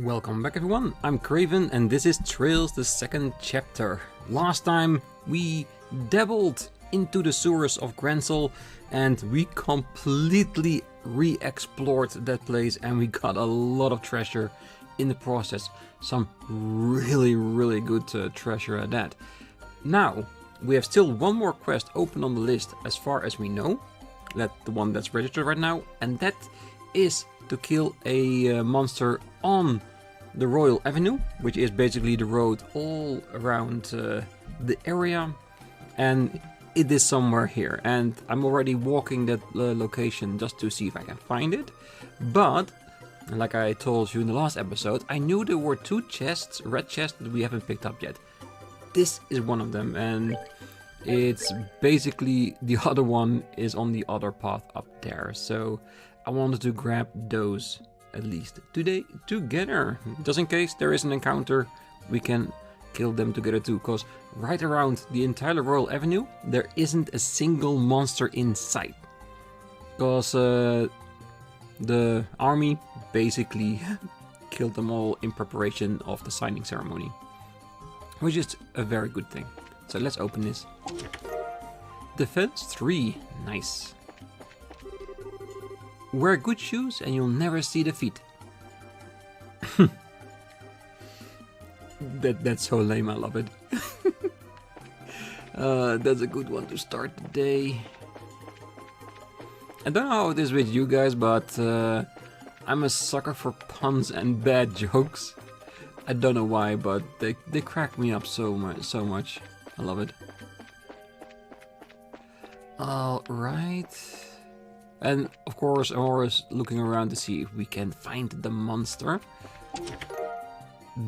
Welcome back everyone, I'm Craven and this is Trails, the second chapter. Last time we dabbled into the sewers of Grancel and we completely re-explored that place and we got a lot of treasure in the process. Some really good treasure at that. Now, we have still one more quest open on the list as far as we know. That's the one that's registered right now, and that is to kill a monster on the Royal Avenue, which is basically the road all around the area, and it is somewhere here, and I'm already walking that location just to see if I can find it. But like I told you in the last episode, I knew there were two chests, red chests, that we haven't picked up yet. This is one of them, and it's basically the other one is on the other path up there, so I wanted to grab those at least today together, just in case there is an encounter we can kill them together too, because right around the entire Royal Avenue there isn't a single monster in sight, because the army basically killed them all in preparation of the signing ceremony, which is a very good thing. So let's open this. Defense 3, nice. Wear good shoes and you'll never see the feet. That's so lame, I love it. That's a good one to start the day. I don't know how it is with you guys, but I'm a sucker for puns and bad jokes. I don't know why, but they crack me up so much. I love it. Alright. And of course, I'm always looking around to see if we can find the monster.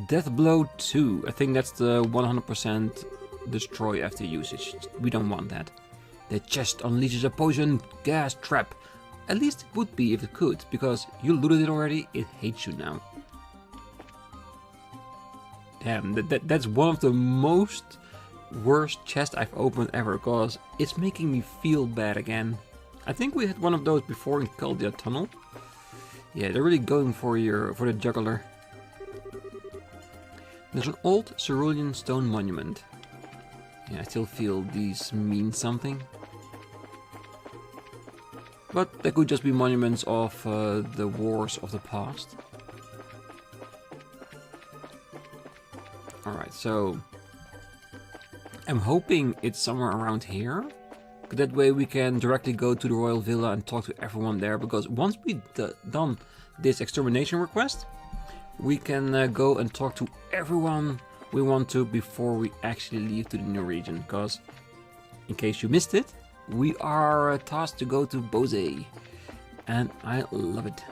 Death Blow 2. I think that's the 100% destroy after usage. We don't want that. The chest unleashes a poison gas trap. At least it would be if it could, because you looted it already, it hates you now. Damn, that's one of the most worst chests I've opened ever, because it's making me feel bad again. I think we had one of those before in Caldia Tunnel. Yeah, they're really going for the juggler. There's an old cerulean stone monument. Yeah, I still feel these mean something. But they could just be monuments of the wars of the past. Alright, so I'm hoping it's somewhere around here. That way we can directly go to the Royal Villa and talk to everyone there, because once we've done this extermination request, we can go and talk to everyone we want to before we actually leave to the new region, because in case you missed it, we are tasked to go to Bose, and I love it.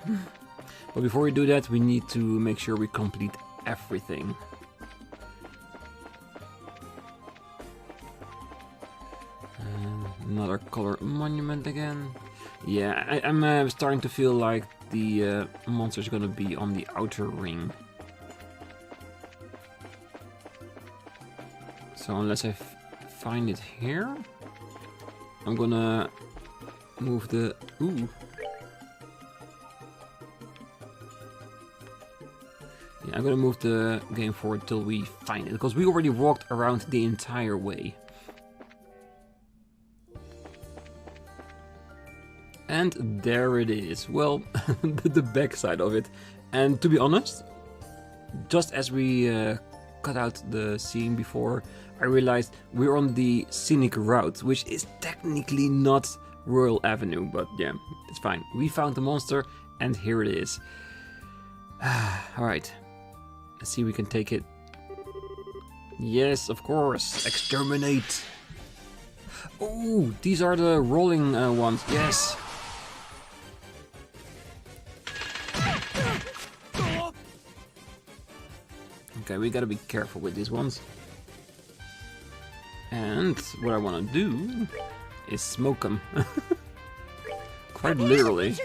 But before we do that, we need to make sure we complete everything. Another color monument again. Yeah, I'm starting to feel like the monster is gonna be on the outer ring. So unless I find it here, I'm gonna move the... Ooh. Yeah, I'm gonna move the game forward till we find it, because we already walked around the entire way. And there it is. Well, the backside of it. And to be honest, just as we cut out the scene before, I realized we're on the scenic route, which is technically not Royal Avenue, but yeah, it's fine. We found the monster, and here it is. Alright, let's see if we can take it. Yes, of course, exterminate. Oh, these are the rolling ones, yes. Okay, we gotta be careful with these ones. And what I want to do is smoke them. Quite literally.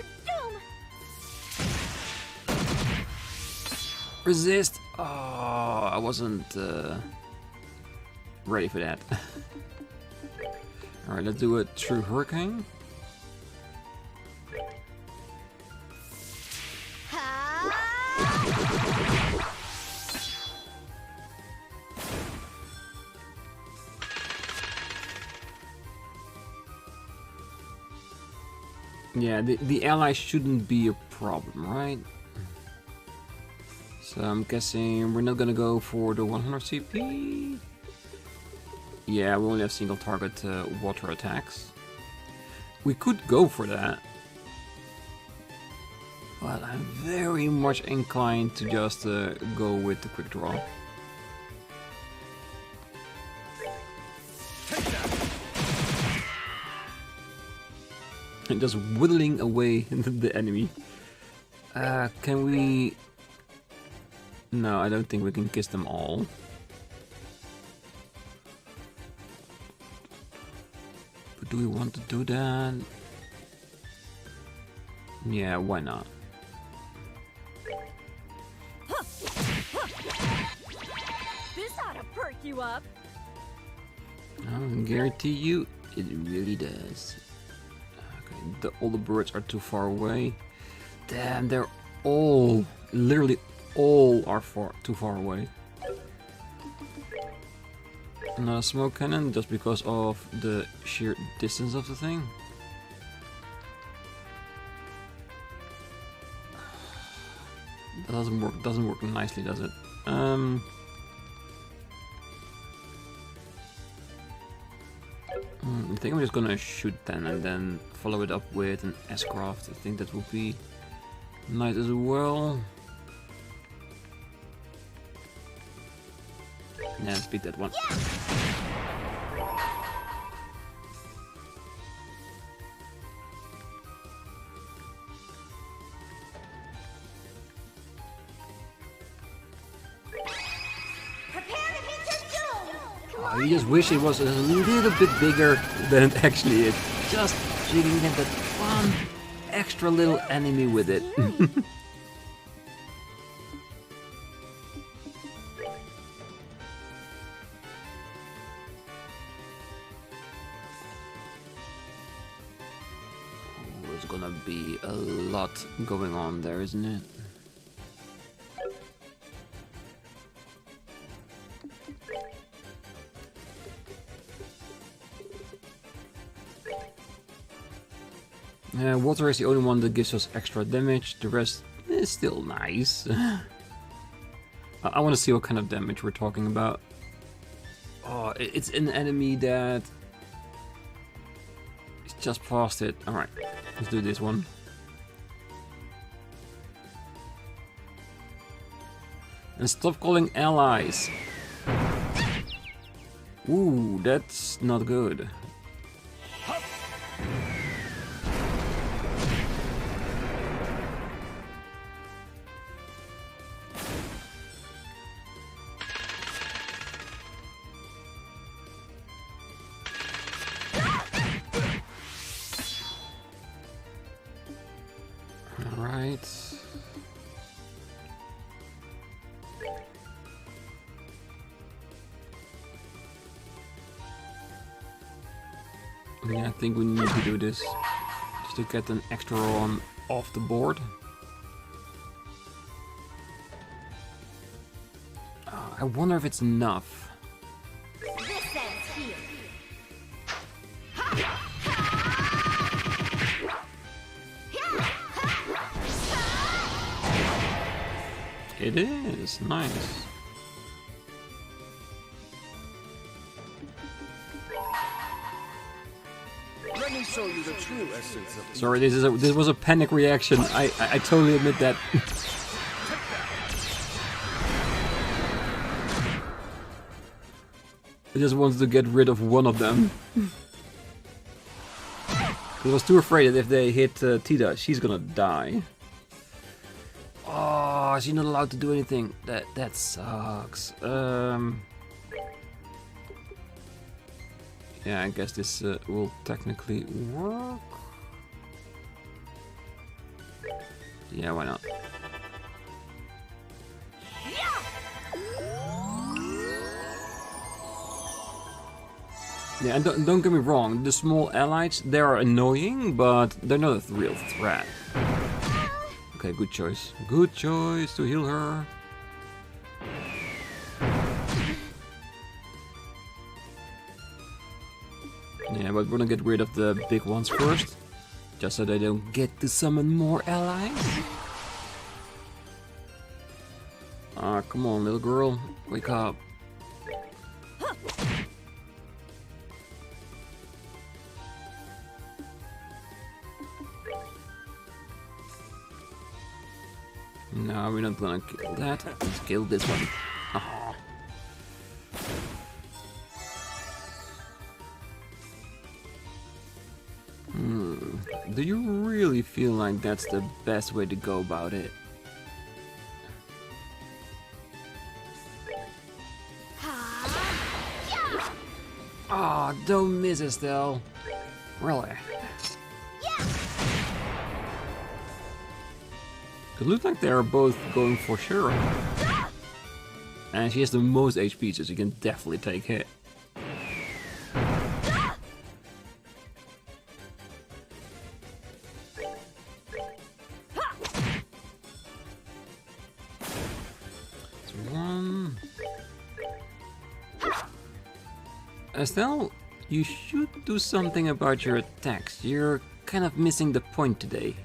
Resist! Oh, I wasn't ready for that. Alright, let's do a true hurricane. Yeah, the allies shouldn't be a problem, right? So I'm guessing we're not gonna go for the 100 CP. Yeah, we only have single target water attacks. We could go for that. But I'm very much inclined to just go with the quick draw. And just whittling away the enemy. Can we... No, I don't think we can kiss them all. But do we want to do that? Yeah, why not? This ought to perk you up. I guarantee you, it really does. Okay, all the birds are too far away. Damn, they're all, literally all are too far away. Not a smoke cannon, just because of the sheer distance of the thing. That doesn't work nicely, does it? I think I'm just gonna shoot then and then follow it up with an S-craft. I think that would be nice as well. Yeah, let's beat that one. Yeah. I just wish it was a little bit bigger than it actually is. Just so you can get that one extra little enemy with it. There's gonna be a lot going on there, isn't it? Water is the only one that gives us extra damage, the rest is still nice. I want to see what kind of damage we're talking about. Oh, it's an enemy that is just past it. Alright, let's do this one. And stop calling allies. Ooh, that's not good. Yeah, I think we need to do this just to get an extra run off the board. I wonder if it's enough. This ends here. It is nice. Let me show you the true essence of. Sorry, this was a panic reaction. I totally admit that. I just wanted to get rid of one of them. I was too afraid that if they hit Tita, she's gonna die. Oh, she's not allowed to do anything. That sucks. Yeah, I guess this will technically work. Yeah, why not? Yeah, and don't get me wrong, the small allies, they are annoying, but they're not a real threat. Okay, good choice. Good choice to heal her. Yeah, but we're gonna get rid of the big ones first. Just so they don't get to summon more allies? Ah, come on, little girl. Wake up. No, we're not gonna kill that. Let's kill this one. Oh. Do you really feel like that's the best way to go about it? Ah, oh, don't miss, Estelle. Really? It looks like they're both going for sure. And she has the most HP, so she can definitely take hit. That's one. Estelle, you should do something about your attacks. You're kind of missing the point today.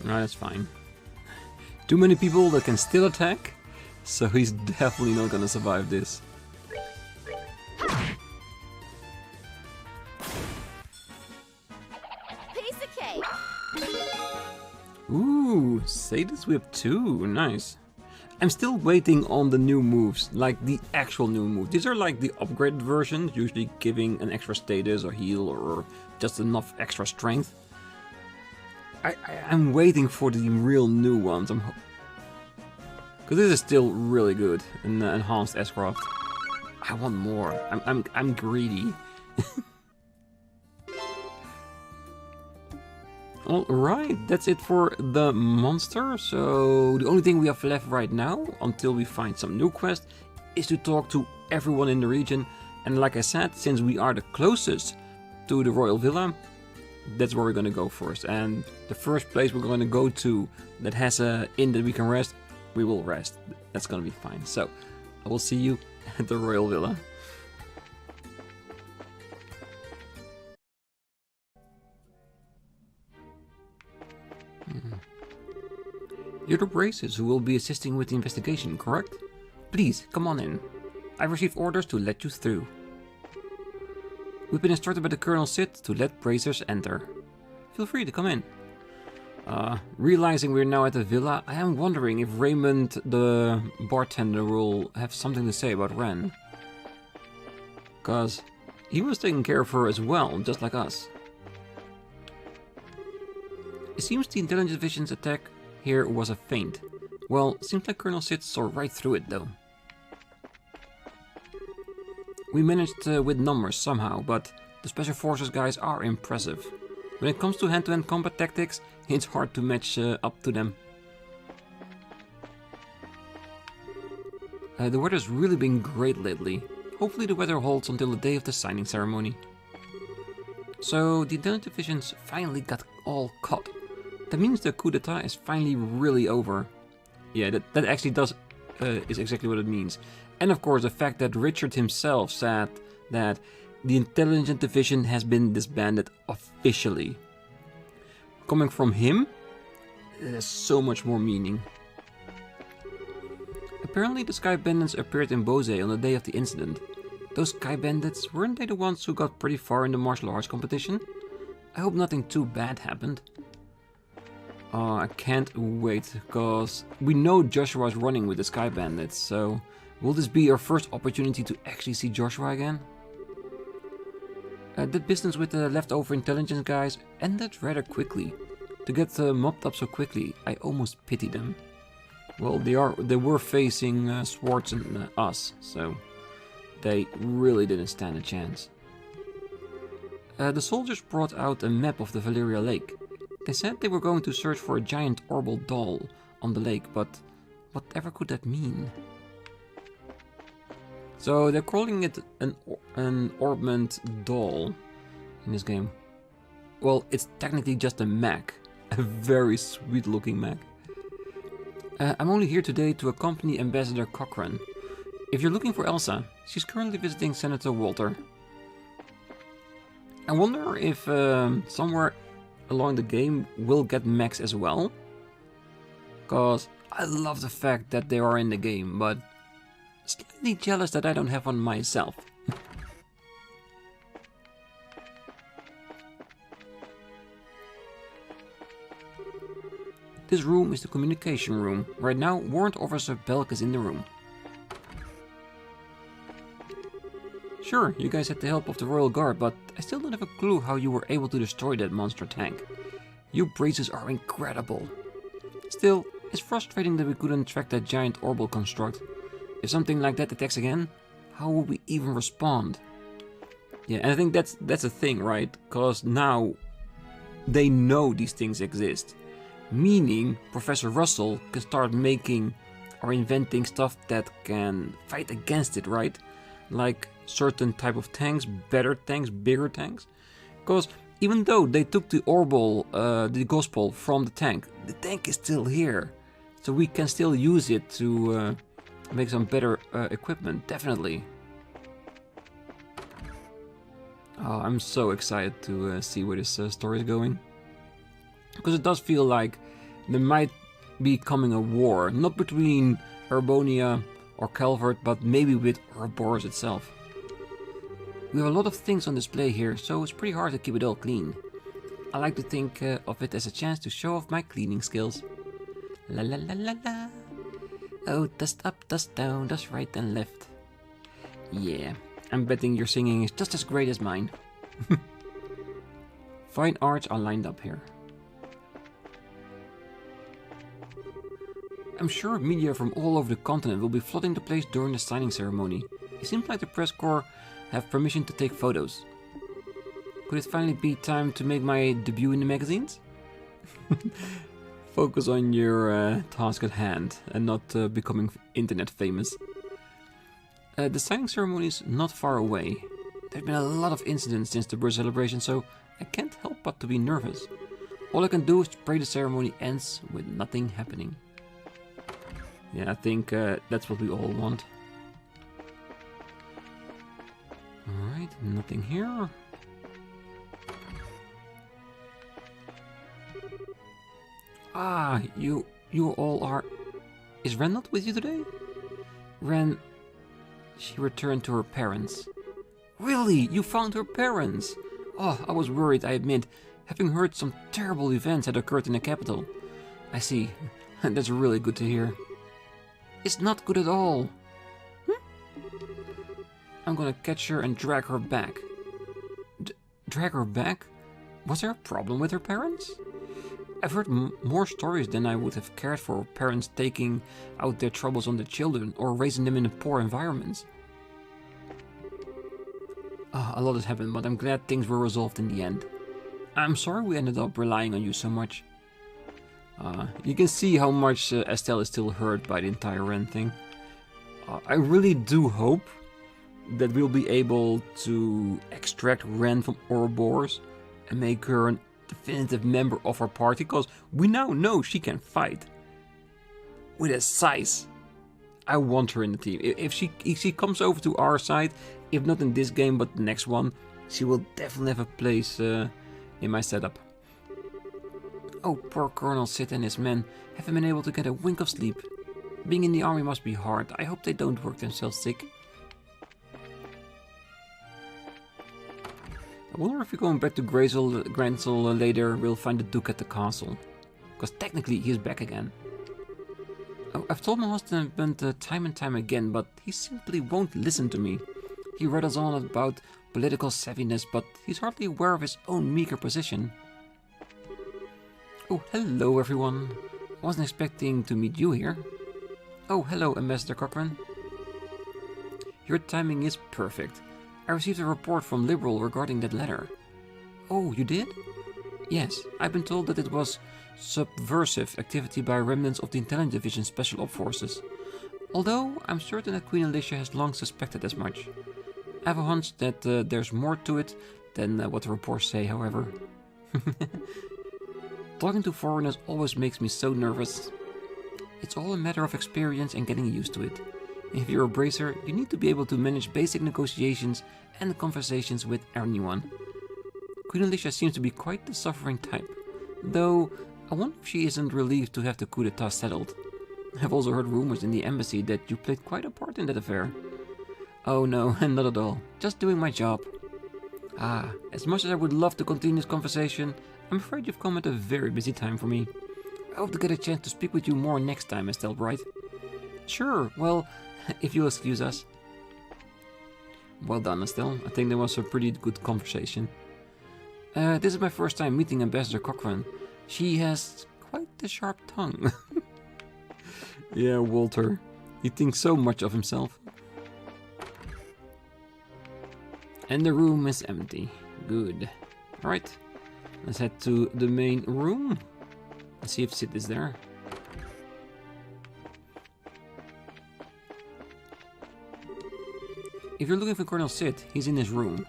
No, that's fine. Too many people that can still attack, so he's definitely not gonna survive this. Piece of cake. Ooh, Sadist Whip 2, nice. I'm still waiting on the new moves, like the actual new moves. These are like the upgraded versions, usually giving an extra status or heal or just enough extra strength. I'm waiting for the real new ones. Because this is still really good in the enhanced S-Craft. I want more. I'm greedy. Alright, that's it for the monster. So the only thing we have left right now, until we find some new quest, is to talk to everyone in the region. And like I said, since we are the closest to the Royal Villa, that's where we're gonna go first. And the first place we're gonna go to that has a inn that we can rest, we will rest. That's gonna be fine. So I will see you at the Royal Villa. You're the Braces who will be assisting with the investigation, correct? Please, come on in. I've received orders to let you through. We've been instructed by the Colonel Sid to let Bracers enter. Feel free to come in. Realizing we're now at the villa, I am wondering if Raymond, the bartender, will have something to say about Ren. Cause he was taking care of her as well, just like us. It seems the intelligence division's attack here was a feint. Well, seems like Colonel Sid saw right through it though. We managed with numbers somehow, but the Special Forces guys are impressive. When it comes to hand-to-hand combat tactics, it's hard to match up to them. The weather's really been great lately. Hopefully the weather holds until the day of the signing ceremony. So the intelligence divisions finally got all caught. That means the coup d'etat is finally really over. Yeah, that actually is exactly what it means. And of course the fact that Richard himself said that the intelligence division has been disbanded officially. Coming from him, it has so much more meaning. Apparently the Sky Bandits appeared in Bose on the day of the incident. Those Sky Bandits, weren't they the ones who got pretty far in the martial arts competition? I hope nothing too bad happened. I can't wait, because we know Joshua's running with the Sky Bandits, so will this be our first opportunity to actually see Joshua again? The business with the leftover intelligence guys ended rather quickly. To get mopped up so quickly, I almost pity them. Well, they were facing Swartz and us, so they really didn't stand a chance. The soldiers brought out a map of the Valeria Lake. They said they were going to search for a giant orbital doll on the lake, but whatever could that mean? So they're calling it an orbment doll in this game. Well, it's technically just a mech, a very sweet looking mech. I'm only here today to accompany Ambassador Cochrane. If you're looking for Elsa, she's currently visiting Senator Walter. I wonder if somewhere along the game we'll get Max as well. Cause I love the fact that they are in the game, but slightly jealous that I don't have one myself. This room is the communication room. Right now, Warrant Officer Velgrs is in the room. Sure, you guys had the help of the Royal Guard, but I still don't have a clue how you were able to destroy that monster tank. Your braces are incredible. Still, it's frustrating that we couldn't track that giant orbital construct. If something like that attacks again, how will we even respond? Yeah, and I think that's a thing, right? Because now they know these things exist. Meaning, Professor Russell can start making or inventing stuff that can fight against it, right? Like certain type of tanks, better tanks, bigger tanks. Because even though they took the orbital, the gospel from the tank is still here. So we can still use it to make some better equipment, definitely. Oh, I'm so excited to see where this story is going. Because it does feel like there might be coming a war, not between Urbonia or Calvert, but maybe with Ouroboros itself. We have a lot of things on display here, so it's pretty hard to keep it all clean. I like to think of it as a chance to show off my cleaning skills. La la la la la. Oh, dust up, dust down, dust right and left. Yeah, I'm betting your singing is just as great as mine. Fine arts are lined up here. I'm sure media from all over the continent will be flooding the place during the signing ceremony. It seems like the press corps have permission to take photos. Could it finally be time to make my debut in the magazines? Focus on your task at hand and not becoming internet famous. The signing ceremony is not far away. There have been a lot of incidents since the birth celebration, so I can't help but to be nervous. All I can do is pray the ceremony ends with nothing happening. Yeah, I think that's what we all want. Alright, nothing here. Ah, you all are... Is Ren not with you today? Ren... She returned to her parents. Really? You found her parents? Oh, I was worried, I admit, having heard some terrible events had occurred in the capital. I see. That's really good to hear. It's not good at all. I'm gonna catch her and drag her back. Drag her back? Was there a problem with her parents? I've heard more stories than I would have cared for parents taking out their troubles on their children or raising them in poor environments. A lot has happened, but I'm glad things were resolved in the end. I'm sorry we ended up relying on you so much. You can see how much Estelle is still hurt by the entire Ren thing. I really do hope that we'll be able to extract Ren from Ouroboros and make her a definitive member of our party, because we now know she can fight. With a size. I want her in the team. If she comes over to our side, if not in this game but the next one, she will definitely have a place in my setup. Oh, poor Colonel Sid and his men haven't been able to get a wink of sleep. Being in the army must be hard. I hope they don't work themselves sick. I wonder if we're going back to Grancel later, we'll find the Duke at the castle. Because technically he's back again. Oh, I've told my husband time and time again, but he simply won't listen to me. He rattles on about political savviness, but he's hardly aware of his own meager position. Oh, hello everyone. I wasn't expecting to meet you here. Oh, hello, Ambassador Cochrane. Your timing is perfect. I received a report from Liberl regarding that letter. Oh, you did? Yes, I've been told that it was subversive activity by remnants of the Intelligence Division Special Op Forces. Although, I'm certain that Queen Alicia has long suspected as much. I have a hunch that there's more to it than what the reports say, however. Talking to foreigners always makes me so nervous. It's all a matter of experience and getting used to it. If you're a bracer, you need to be able to manage basic negotiations and conversations with anyone. Queen Alicia seems to be quite the suffering type, though I wonder if she isn't relieved to have the coup d'etat settled. I've also heard rumors in the embassy that you played quite a part in that affair. Oh no, not at all. Just doing my job. Ah, as much as I would love to continue this conversation, I'm afraid you've come at a very busy time for me. I hope to get a chance to speak with you more next time, Estelle Bright. Sure, well, if you'll excuse us. Well done, Estelle. I think that was a pretty good conversation. This is my first time meeting Ambassador Cochrane. She has quite a sharp tongue. Yeah, Walter. He thinks so much of himself. And the room is empty. Good. Alright. Let's head to the main room. Let's see if Sid is there. If you're looking for Colonel Sid, he's in his room.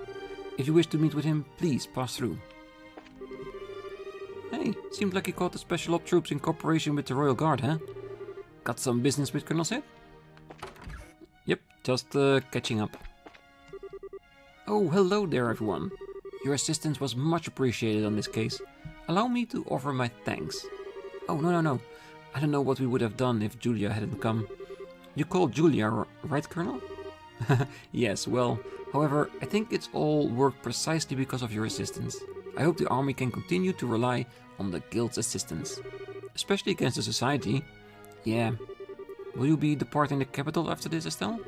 If you wish to meet with him, please pass through. Hey, seems like he caught the Special Op troops in cooperation with the Royal Guard, huh? Got some business with Colonel Sid? Yep, just catching up. Oh, hello there everyone. Your assistance was much appreciated on this case. Allow me to offer my thanks. Oh, no. I don't know what we would have done if Julia hadn't come. You called Julia, right, Colonel? Yes, well, however, I think it's all worked precisely because of your assistance. I hope the army can continue to rely on the guild's assistance. Especially against the society. Yeah. Will you be departing the capital after this, Estelle?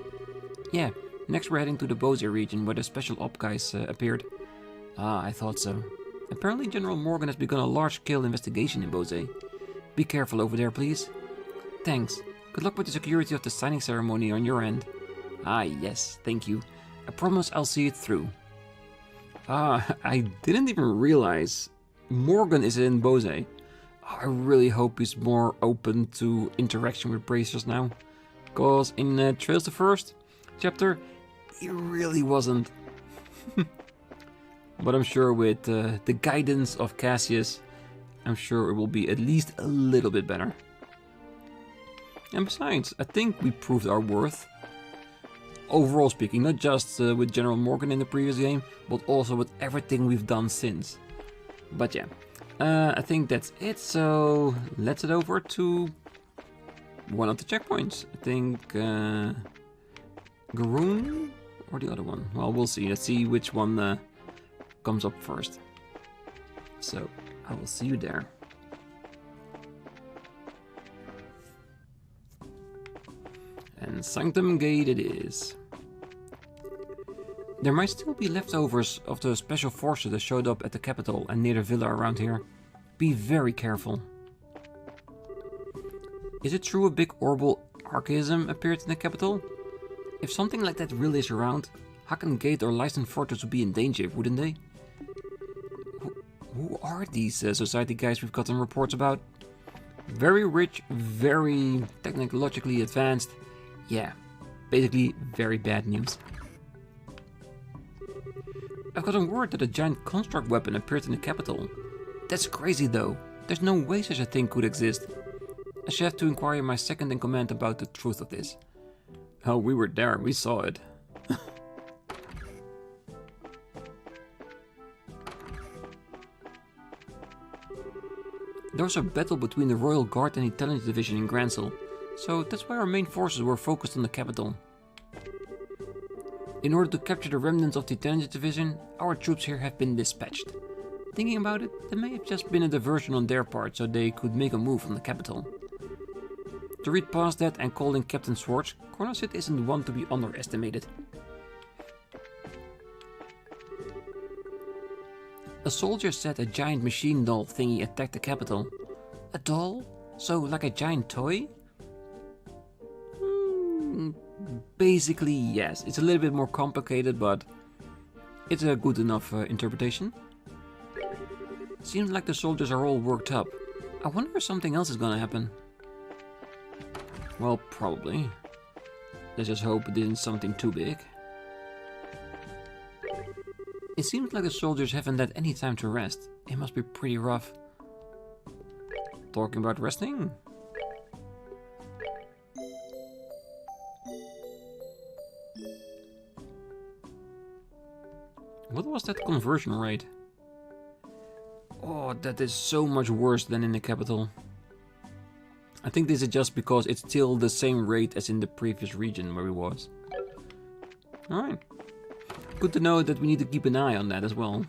Yeah. Next we're heading to the Bose region where the special op guys appeared. Ah, I thought so. Apparently General Morgan has begun a large-scale investigation in Bose. Be careful over there, please. Thanks. Good luck with the security of the signing ceremony on your end. Ah, yes, thank you. I promise I'll see it through. Ah, I didn't even realize Morgan is in Bose. I really hope he's more open to interaction with bracers now. Cause in Trails the First chapter, he really wasn't. But I'm sure with the guidance of Cassius, I'm sure it will be at least a little bit better. And besides, I think we proved our worth. Overall speaking, not just with General Morgan in the previous game, but also with everything we've done since. But yeah, I think that's it, so let's head over to one of the checkpoints. I think Gurune or the other one. Well, we'll see. Let's see which one comes up first. So, I will see you there. And Sanhkteim Gate it is. There might still be leftovers of the special forces that showed up at the capital and near the villa around here. Be very careful. Is it true a big orbital archaism appeared in the capital? If something like that really is around, Sanhkteim Gate or Licensed Fortress would be in danger, wouldn't they? Who are these society guys we've gotten reports about? Very rich, very technologically advanced. Yeah, basically very bad news. I've gotten word that a giant construct weapon appeared in the capital. That's crazy though. There's no way such a thing could exist. I should have to inquire my second in command about the truth of this. Oh, we were there, we saw it. There was a battle between the Royal Guard and Intelligence Division in Grancel, so that's why our main forces were focused on the capital. In order to capture the remnants of the Intelligence Division, our troops here have been dispatched. Thinking about it, there may have just been a diversion on their part so they could make a move on the capital. To read past that and call in Captain Swartz, Colonel Sid isn't one to be underestimated. A soldier said a giant machine doll thingy attacked the capital. A doll? So like a giant toy? Basically yes, it's a little bit more complicated, but it's a good enough interpretation. Seems like the soldiers are all worked up. I wonder if something else is gonna happen. Well, probably. Let's just hope it isn't something too big. It seems like the soldiers haven't had any time to rest. It must be pretty rough. Talking about resting? What was that conversion rate? Oh, that is so much worse than in the capital. I think this is just because it's still the same rate as in the previous region where we was. Alright. Good to know that we need to keep an eye on that as well.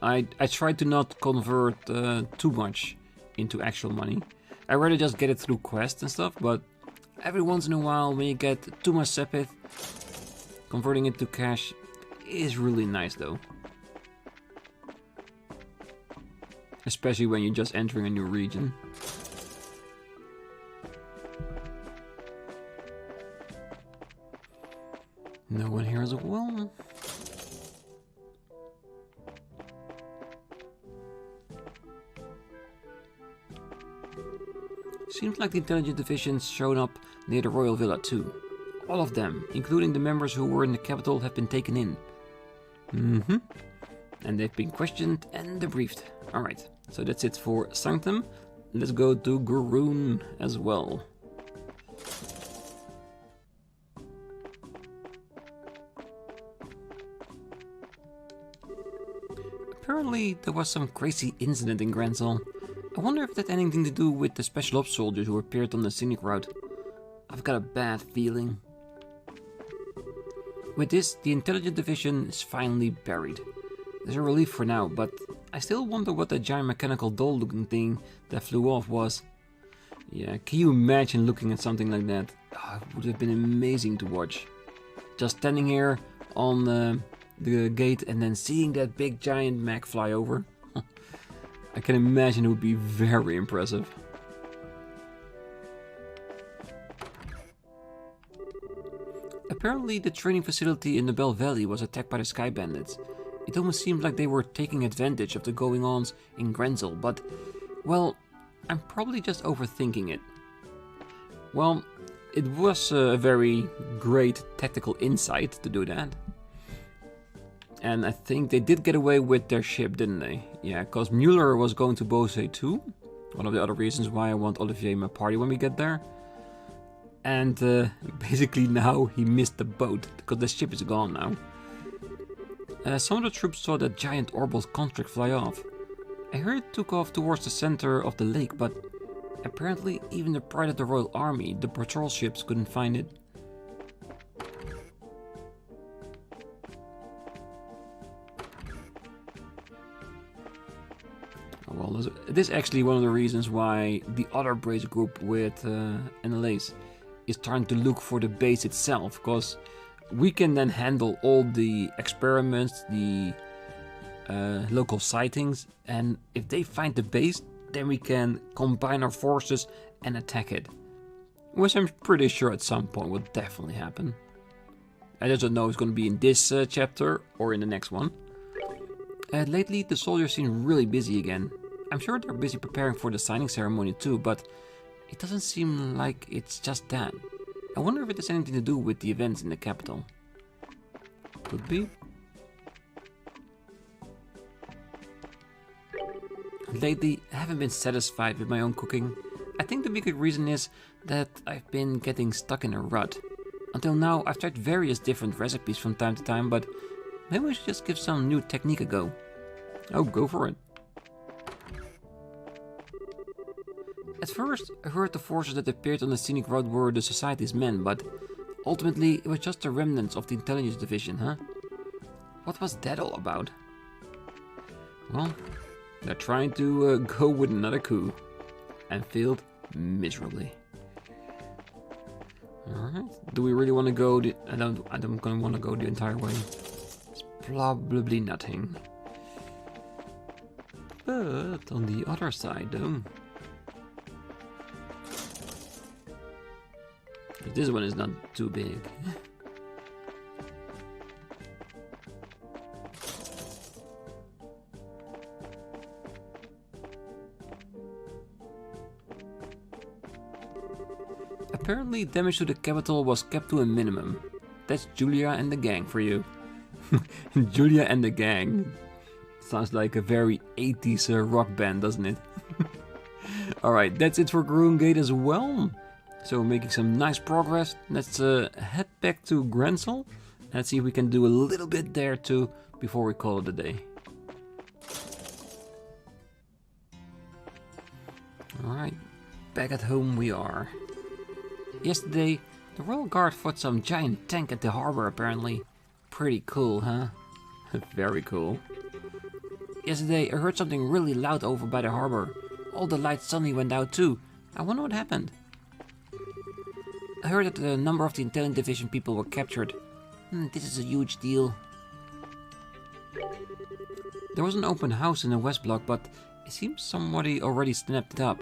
I try to not convert too much into actual money. I rather just get it through quests and stuff, but every once in a while when you get too much sepith, converting it to cash is really nice though. Especially when you're just entering a new region. No one here as well. Seems like the intelligence divisions shown up near the royal villa too. All of them, including the members who were in the capital, have been taken in. And they've been questioned and debriefed. Alright, so that's it for Sanhkteim. Let's go to Gurune as well. Apparently there was some crazy incident in Grancel. I wonder if that had anything to do with the special ops soldiers who appeared on the scenic route. I've got a bad feeling. With this, the intelligence division is finally buried. There's a relief for now, but I still wonder what that giant mechanical doll looking thing that flew off was. Yeah, can you imagine looking at something like that? Oh, it would have been amazing to watch. Just standing here on the gate and then seeing that big giant mech fly over. I can imagine it would be very impressive. Apparently the training facility in the Bell Valley was attacked by the Sky Bandits. It almost seemed like they were taking advantage of the going-ons in Grancel, but, well, I'm probably just overthinking it. Well, it was a very great tactical insight to do that. And I think they did get away with their ship, didn't they? Yeah, because Mueller was going to Bose too. One of the other reasons why I want Olivier in my party when we get there. And basically now he missed the boat, because the ship is gone now. Some of the troops saw that giant orbital construct fly off. I heard it took off towards the center of the lake, but apparently even the pride of the Royal Army, the patrol ships, couldn't find it. Well, this is actually one of the reasons why the other base group with NLAs is trying to look for the base itself, because we can then handle all the experiments, the local sightings, and if they find the base, then we can combine our forces and attack it. Which I'm pretty sure at some point will definitely happen. I just don't know if it's going to be in this chapter or in the next one. Lately the soldiers seem really busy again. I'm sure they're busy preparing for the signing ceremony too, but it doesn't seem like it's just that. I wonder if it has anything to do with the events in the capital. Could be. Lately, I haven't been satisfied with my own cooking. I think the bigger reason is that I've been getting stuck in a rut. Until now, I've tried various different recipes from time to time, but maybe we should just give some new technique a go. Oh, go for it. At first, I heard the forces that appeared on the scenic road were the Society's men, but ultimately it was just the remnants of the intelligence division, huh? What was that all about? Well, they're trying to go with another coup, and failed miserably. Alright, do we really want to go I don't gonna want to go the entire way. It's probably nothing. But on the other side though, this one is not too big. Apparently damage to the capital was kept to a minimum. That's Julia and the gang for you. Julia and the gang. Sounds like a very 80s rock band, doesn't it? Alright, that's it for Gurune Gate as well. So making some nice progress. Let's head back to Grancel Let's see if we can do a little bit there too before we call it a day. Alright, back at home we are. Yesterday, the Royal Guard fought some giant tank at the harbor apparently. Pretty cool, huh? Very cool. Yesterday I heard something really loud over by the harbor. All the lights suddenly went out too. I wonder what happened. I heard that a number of the Intelligence Division people were captured. This is a huge deal. There was an open house in the West Block, but it seems somebody already snapped it up.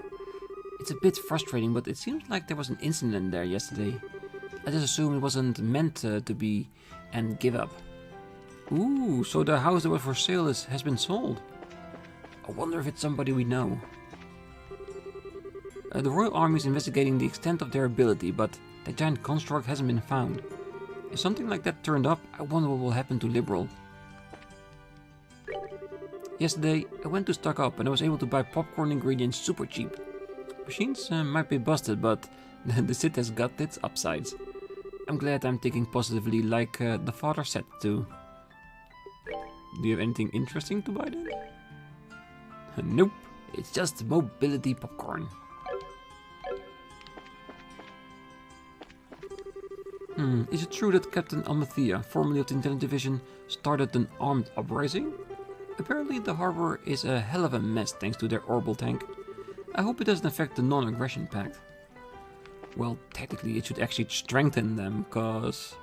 It's a bit frustrating, but it seems like there was an incident there yesterday. I just assume it wasn't meant to be and give up. Ooh, so the house that was for sale has been sold. I wonder if it's somebody we know. The Royal Army is investigating the extent of their ability, but the giant construct hasn't been found. If something like that turned up, I wonder what will happen to Liberl. Yesterday, I went to stock up and I was able to buy popcorn ingredients super cheap. Machines might be busted, but the SID has got its upsides. I'm glad I'm thinking positively like the father said to. Do you have anything interesting to buy then? Nope, it's just mobility popcorn. Is it true that Captain Amathea, formerly of the Intelligence Division, started an armed uprising? Apparently the harbor is a hell of a mess thanks to their orbital tank. I hope it doesn't affect the non-aggression pact. Well, technically it should actually strengthen them, cause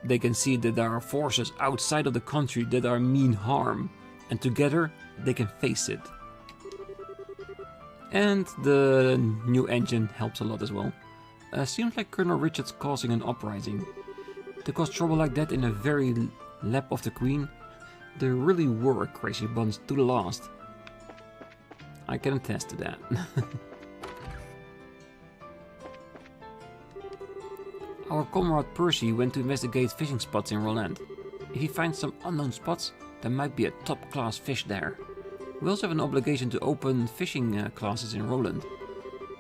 they can see that there are forces outside of the country that are mean harm, and together they can face it. And the new engine helps a lot as well. Seems like Colonel Richard's causing an uprising. To cause trouble like that in the very lap of the Queen, they really were a crazy bunch to the last. I can attest to that. Our comrade Percy went to investigate fishing spots in Roland. If he finds some unknown spots, there might be a top-class fish there. We also have an obligation to open fishing classes in Roland.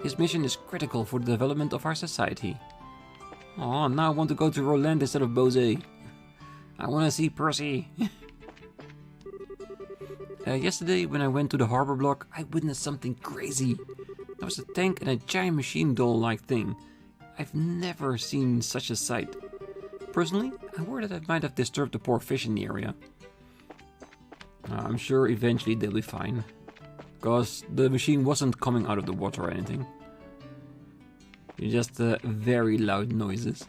His mission is critical for the development of our society. Oh, now I want to go to Roland instead of Bose. I want to see Percy. Yesterday, when I went to the harbor block, I witnessed something crazy. There was a tank and a giant machine doll-like thing. I've never seen such a sight. Personally, I worry that I might have disturbed the poor fish in the area. I'm sure eventually they'll be fine. Because the machine wasn't coming out of the water or anything. Just very loud noises.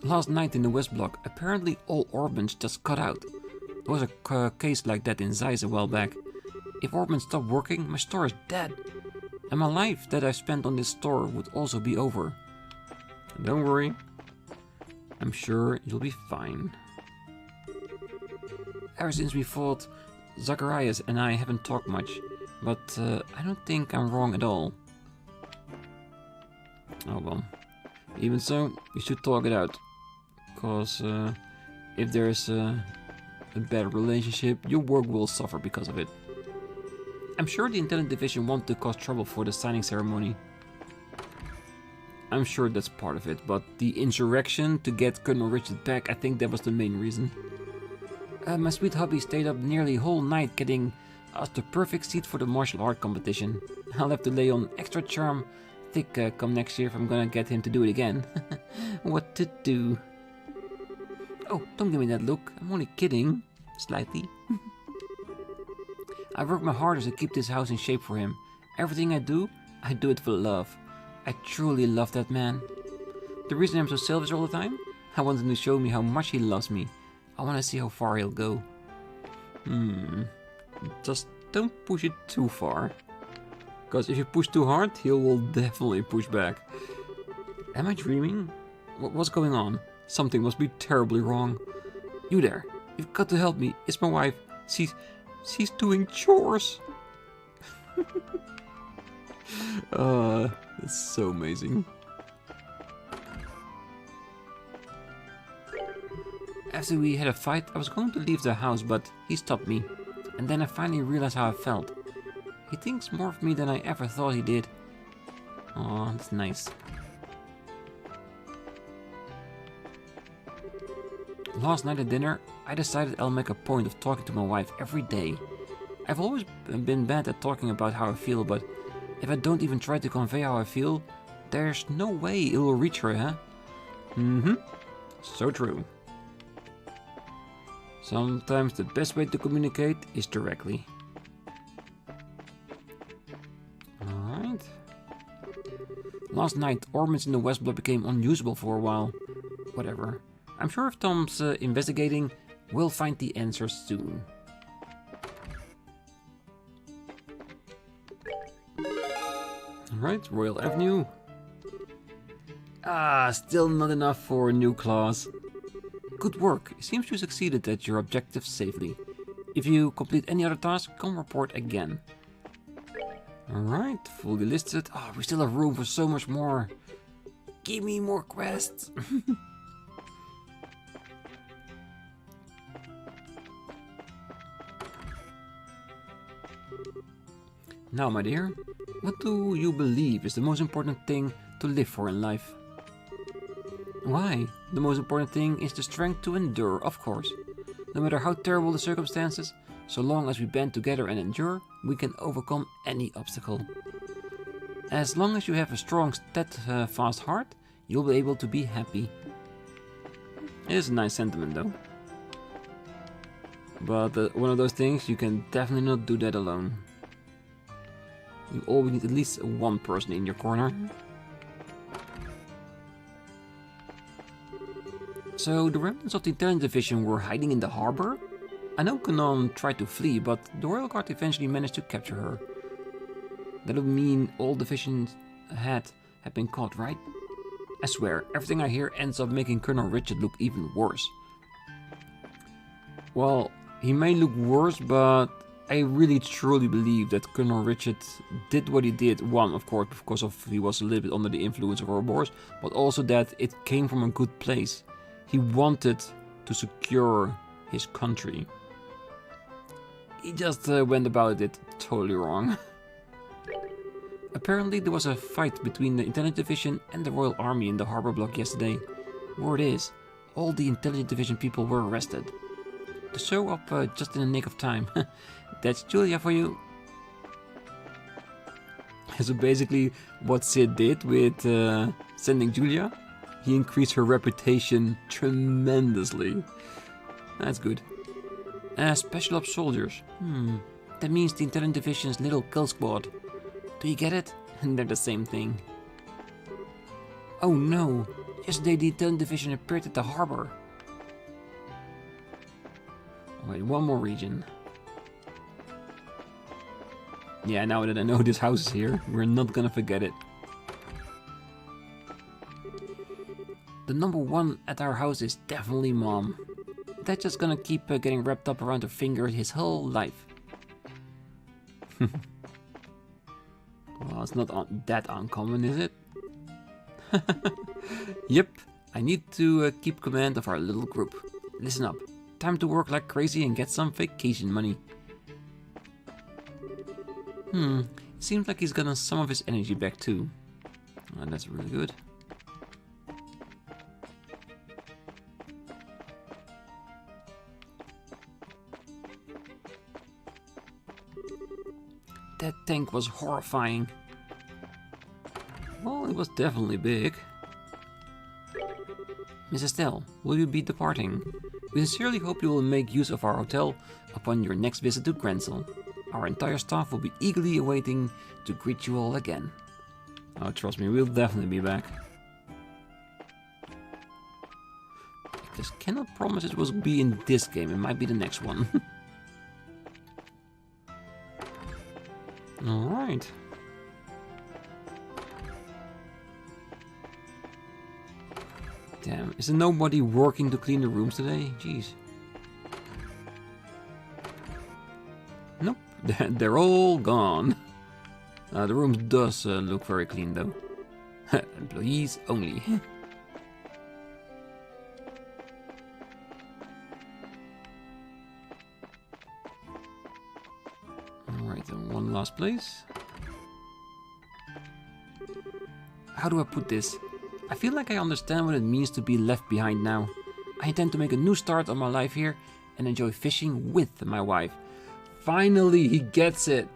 Last night in the West Block, apparently all orbits just cut out. There was a case like that in Zeiss a while back. If orbits stop working, my store is dead. And my life that I've spent on this store would also be over. Don't worry. I'm sure you'll be fine. Ever since we fought, Zacharias and I haven't talked much, but I don't think I'm wrong at all. Oh well. Even so, we should talk it out. Cause if there's a bad relationship, your work will suffer because of it. I'm sure the Intelligence Division want to cause trouble for the signing ceremony. I'm sure that's part of it, but the insurrection to get Colonel Richard back, I think that was the main reason. My sweet hubby stayed up nearly a whole night getting us the perfect seat for the martial art competition. I'll have to lay on extra charm thick come next year if I'm gonna get him to do it again. What to do? Oh, don't give me that look. I'm only kidding. Slightly. I work my hardest to keep this house in shape for him. Everything I do it for love. I truly love that man. The reason I'm so selfish all the time? I want him to show me how much he loves me. I want to see how far he'll go. Just don't push it too far. Because if you push too hard, he will definitely push back. Am I dreaming? What's going on? Something must be terribly wrong. You there, you've got to help me. It's my wife. She's doing chores. It's so amazing. After we had a fight, I was going to leave the house, but he stopped me. And then I finally realized how I felt. He thinks more of me than I ever thought he did. Aw, that's nice. Last night at dinner, I decided I'll make a point of talking to my wife every day. I've always been bad at talking about how I feel, but if I don't even try to convey how I feel, there's no way it will reach her, huh? Mm-hmm. So true. Sometimes the best way to communicate is directly. Alright. Last night, orbits in the West Block became unusable for a while. Whatever. I'm sure if Tom's investigating, we'll find the answers soon. Alright, Royal Avenue. Ah, still not enough for a new class. Good work. It seems you succeeded at your objective safely. If you complete any other task, come report again. Alright, fully listed. Ah, we still have room for so much more. Give me more quests. Now, my dear, what do you believe is the most important thing to live for in life? Why? The most important thing is the strength to endure, of course. No matter how terrible the circumstances, so long as we band together and endure, we can overcome any obstacle. As long as you have a strong, steadfast heart, you'll be able to be happy. It is a nice sentiment, though. But one of those things, you can definitely not do that alone. You always need at least one person in your corner. So the remnants of the Intelligence Division were hiding in the harbor? I know Kanon tried to flee, but the Royal Guard eventually managed to capture her. That would mean all divisions had been caught, right? I swear, everything I hear ends up making Colonel Richard look even worse. Well, he may look worse, but I really truly believe that Colonel Richard did what he did. One, of course, because he was a little bit under the influence of Ouroboros, but also that it came from a good place. He wanted to secure his country. He just went about it totally wrong. Apparently there was a fight between the Intelligence Division and the Royal Army in the harbor block yesterday. Word is, all the Intelligence Division people were arrested. To show up just in the nick of time. That's Julia for you. So basically what Sid did with sending Julia, he increased her reputation tremendously. That's good. Special Ops soldiers. That means the Intelligence Division's little kill squad. Do you get it? They're the same thing. Oh no! Yesterday the Intelligence Division appeared at the harbor. Wait, one more region. Yeah, now that I know this house is here, we're not gonna forget it. The number one at our house is definitely Mom. That's just gonna keep getting wrapped up around her finger his whole life. Well, it's not that uncommon, is it? Yep, I need to keep command of our little group. Listen up, time to work like crazy and get some vacation money. It seems like he's gotten some of his energy back too. Oh, that's really good. That tank was horrifying. Well, it was definitely big. Miss Estelle, will you be departing? We sincerely hope you will make use of our hotel upon your next visit to Grancel. Our entire staff will be eagerly awaiting to greet you all again. Oh, trust me, we'll definitely be back. I just cannot promise it will be in this game, it might be the next one. Alright. Damn, is there nobody working to clean the rooms today? Jeez. Nope, they're all gone. The room does look very clean though. Employees only. Alright, then one last place. How do I put this? I feel like I understand what it means to be left behind now. I intend to make a new start on my life here and enjoy fishing with my wife. Finally, he gets it.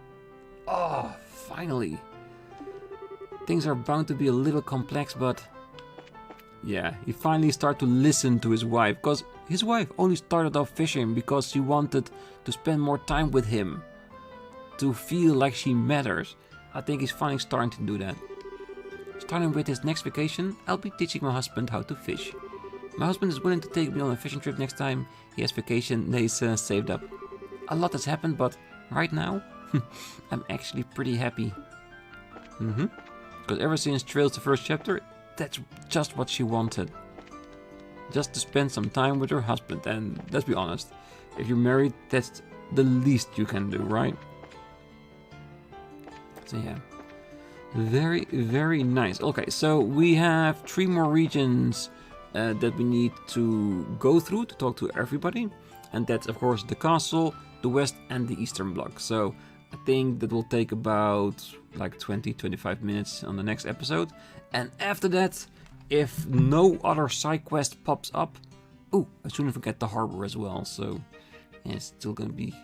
Oh, finally. Things are bound to be a little complex, but yeah, he finally started to listen to his wife, because his wife only started off fishing because she wanted to spend more time with him, to feel like she matters. I think he's finally starting to do that. Starting with his next vacation, I'll be teaching my husband how to fish. My husband is willing to take me on a fishing trip next time he has vacation days saved up. A lot has happened, but right now, I'm actually pretty happy. Because ever since Trails the first chapter, that's just what she wanted. Just to spend some time with her husband, and let's be honest, if you're married, that's the least you can do, right? So yeah, very, very nice. Okay, so we have 3 more regions that we need to go through to talk to everybody. And that's of course the castle, the west and the eastern block. So I think that will take about like 20-25 minutes on the next episode. And after that, if no other side quest pops up... Oh, I shouldn't forget the harbor as well. So yeah, it's still gonna be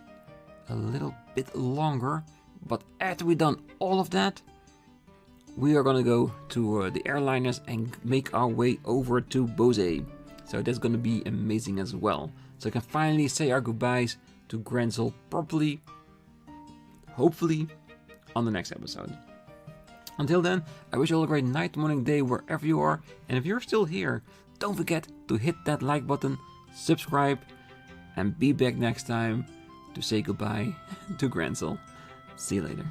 a little bit longer. But after we've done all of that, we are gonna go to the airliners and make our way over to Bose. So that's gonna be amazing as well. So I can finally say our goodbyes to Grancel properly, hopefully, on the next episode. Until then, I wish you all a great night, morning, day, wherever you are. And if you're still here, don't forget to hit that like button, subscribe, and be back next time to say goodbye to Grancel. See you later.